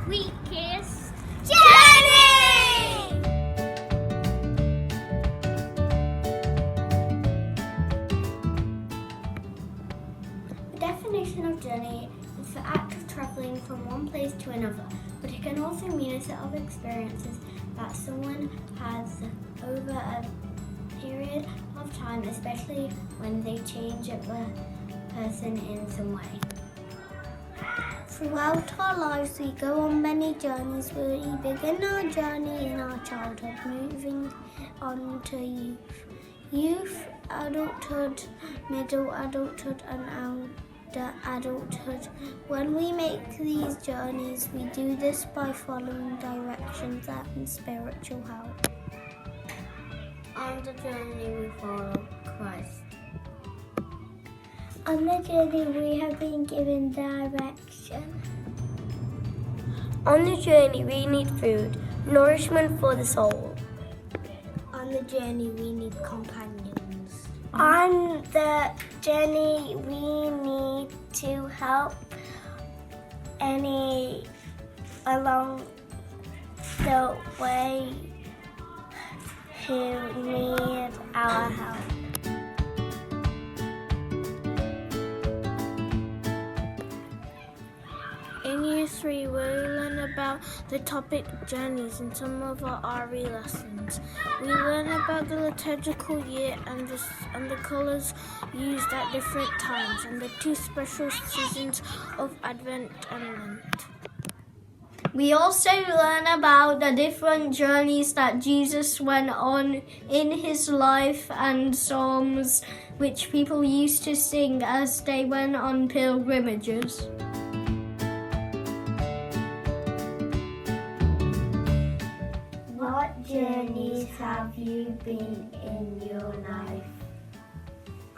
quickest journey! The definition of journey is the act of travelling from one place to another, but it can also mean a set of experiences that someone has over a period of time, especially when they change a person in some way. Throughout our lives, we go on many journeys. We begin our journey in our childhood, moving on to youth, adulthood, middle adulthood, and elder adulthood. When we make these journeys, we do this by following directions and spiritual help. On the journey, we follow Christ. On the journey, we have been given direction. On the journey, we need food, nourishment for the soul. On the journey, we need companions. On the journey, we need to help any along the way who need our help. In Year 3, we learn about the topic journeys in some of our RE lessons. We learn about the liturgical year and the colours used at different times and the two special seasons of Advent and Lent. We also learn about the different journeys that Jesus went on in his life and psalms which people used to sing as they went on pilgrimages. What journeys have you been in your life?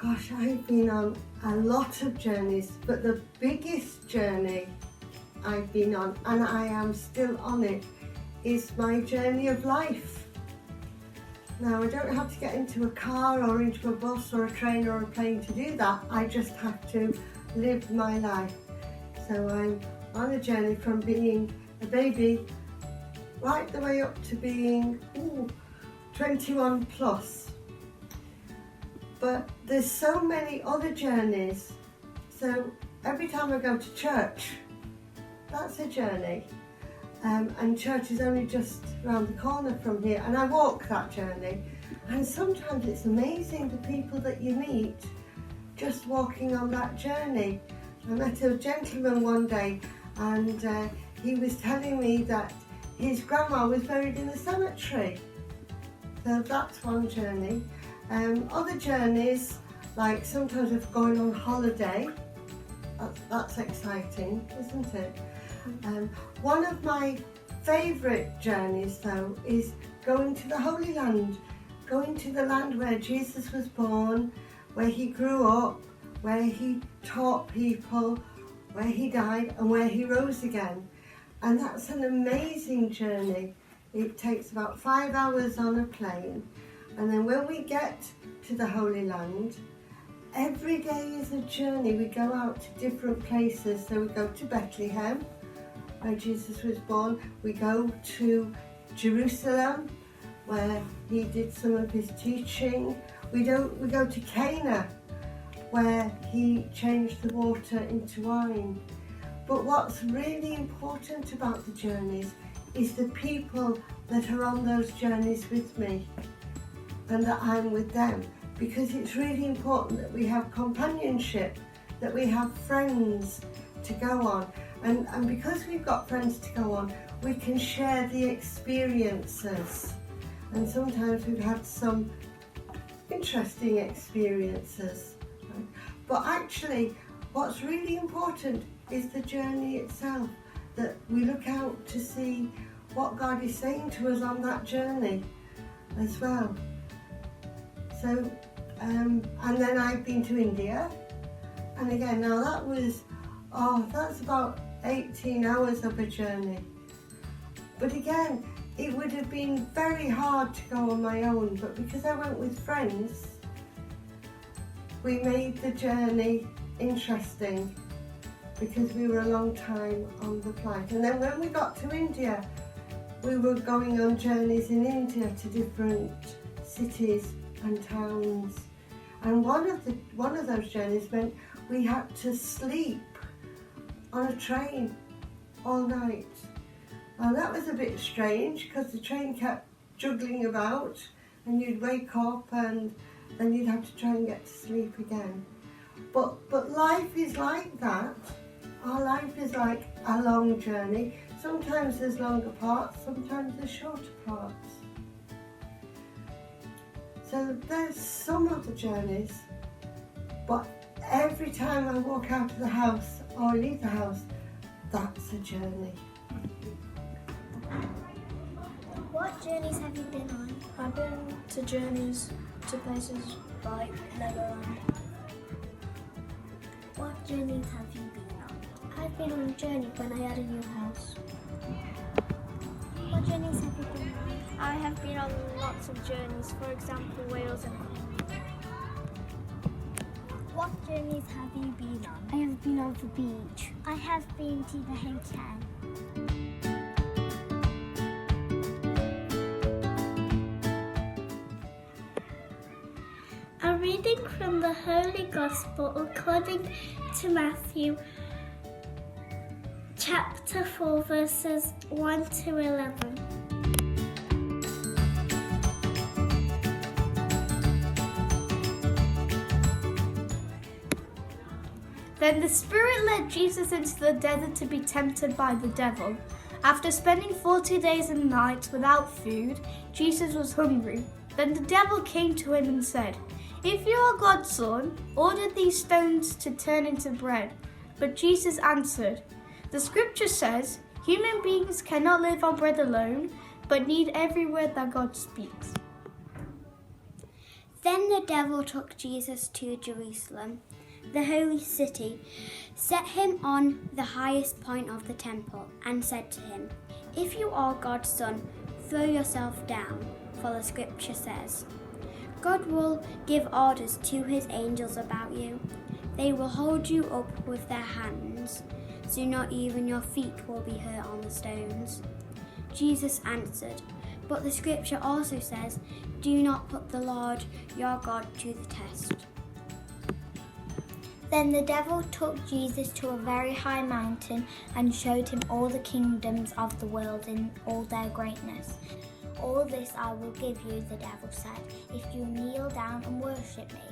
Gosh, I've been on a lot of journeys, but the biggest journey I've been on, and I am still on it, is my journey of life. Now, I don't have to get into a car or into a bus or a train or a plane to do that. I just have to live my life. So I'm on a journey from being a baby right the way up to being 21 plus. But there's so many other journeys. So every time I go to church, that's a journey. And church is only just around the corner from here, and I walk that journey. And sometimes it's amazing the people that you meet just walking on that journey. I met a gentleman one day, and he was telling me that his grandma was buried in the cemetery. So that's one journey. Other journeys, like sometimes of going on holiday, that's exciting, isn't it? One of my favourite journeys though is going to the Holy Land, going to the land where Jesus was born, where he grew up, where he taught people, where he died and where he rose again. And that's an amazing journey. It takes about 5 hours on a plane. And then when we get to the Holy Land, every day is a journey. We go out to different places. So we go to Bethlehem, where Jesus was born. We go to Jerusalem, where he did some of his teaching. We go to Cana, where he changed the water into wine. But what's really important about the journeys is the people that are on those journeys with me and that I'm with them, because it's really important that we have companionship, that we have friends to go on. And because we've got friends to go on, we can share the experiences. And sometimes we've had some interesting experiences. Right? But actually, what's really important is the journey itself, that we look out to see what God is saying to us on that journey as well. So, and then I've been to India, and again, now that's about 18 hours of a journey. But again, it would have been very hard to go on my own, but because I went with friends, we made the journey interesting. because we were a long time on the flight. And then when we got to India, we were going on journeys in India to different cities and towns. And one of those journeys meant we had to sleep on a train all night. Now that was a bit strange because the train kept juggling about and you'd wake up and then you'd have to try and get to sleep again. But life is like that. Our life is like a long journey. Sometimes there's longer parts, sometimes there's shorter parts. So there's some of the journeys, but every time I walk out of the house or leave the house, that's a journey. What journeys have you been on? I've been to journeys to places like Legoland. What journeys have you been on? I've been on a journey when I had a new house. What journeys have you been on? I have been on lots of journeys, for example, Wales and Cornwall. What journeys have you been on? I have been on the beach. I have been to the hotel. A reading from the Holy Gospel according to Matthew, chapter 4, verses 1 to 11. Then the Spirit led Jesus into the desert to be tempted by the devil. After spending 40 days and nights without food, Jesus was hungry. Then the devil came to him and said, "If you are God's son, order these stones to turn into bread." But Jesus answered, "The scripture says, human beings cannot live on bread alone, but need every word that God speaks." Then the devil took Jesus to Jerusalem, the holy city, set him on the highest point of the temple, and said to him, "If you are God's son, throw yourself down, for the scripture says, God will give orders to his angels about you. They will hold you up with their hands, so not even your feet will be hurt on the stones." Jesus answered, "But the scripture also says, do not put the Lord your God to the test." Then the devil took Jesus to a very high mountain and showed him all the kingdoms of the world in all their greatness. "All this I will give you," the devil said, "if you kneel down and worship me."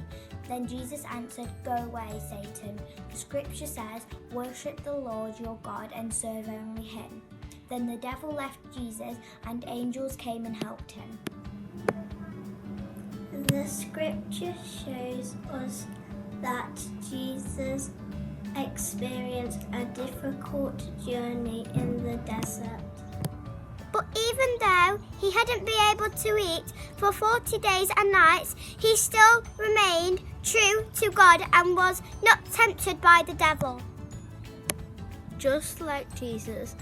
Then Jesus answered, "Go away, Satan. The scripture says, worship the Lord your God and serve only him." Then the devil left Jesus and angels came and helped him. The scripture shows us that Jesus experienced a difficult journey in the desert. But even though he hadn't been able to eat for 40 days and nights, he still remained true to God and was not tempted by the devil. Just like Jesus,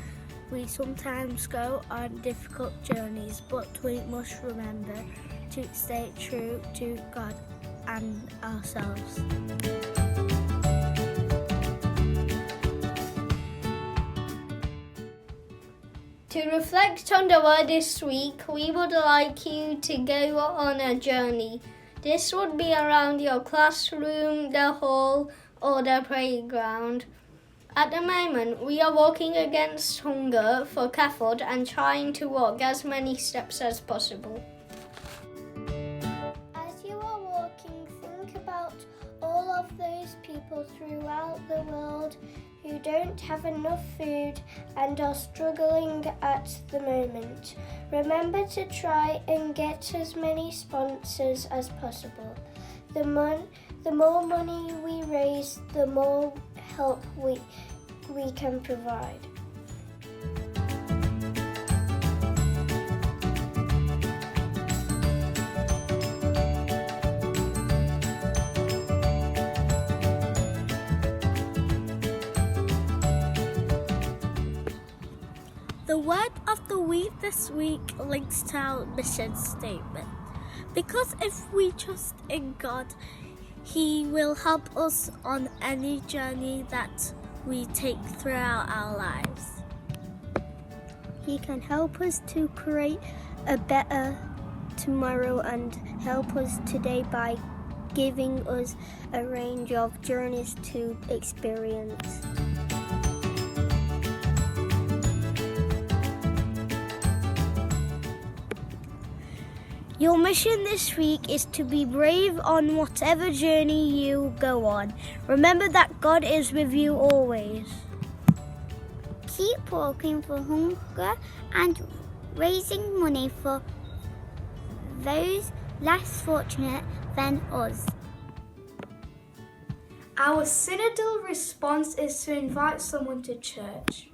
we sometimes go on difficult journeys, but we must remember to stay true to God and ourselves. To reflect on the word this week, we would like you to go on a journey. This would be around your classroom, the hall, or the playground. At the moment, we are walking against hunger for CAFOD and trying to walk as many steps as possible. As you are walking, think about all of those people throughout the world who don't have enough food and are struggling at the moment. Remember to try and get as many sponsors as possible. The more money we raise, the more help we can provide. The word of the week this week links to our mission statement. Because if we trust in God, He will help us on any journey that we take throughout our lives. He can help us to create a better tomorrow and help us today by giving us a range of journeys to experience. Your mission this week is to be brave on whatever journey you go on. Remember that God is with you always. Keep working for hunger and raising money for those less fortunate than us. Our synodal response is to invite someone to church.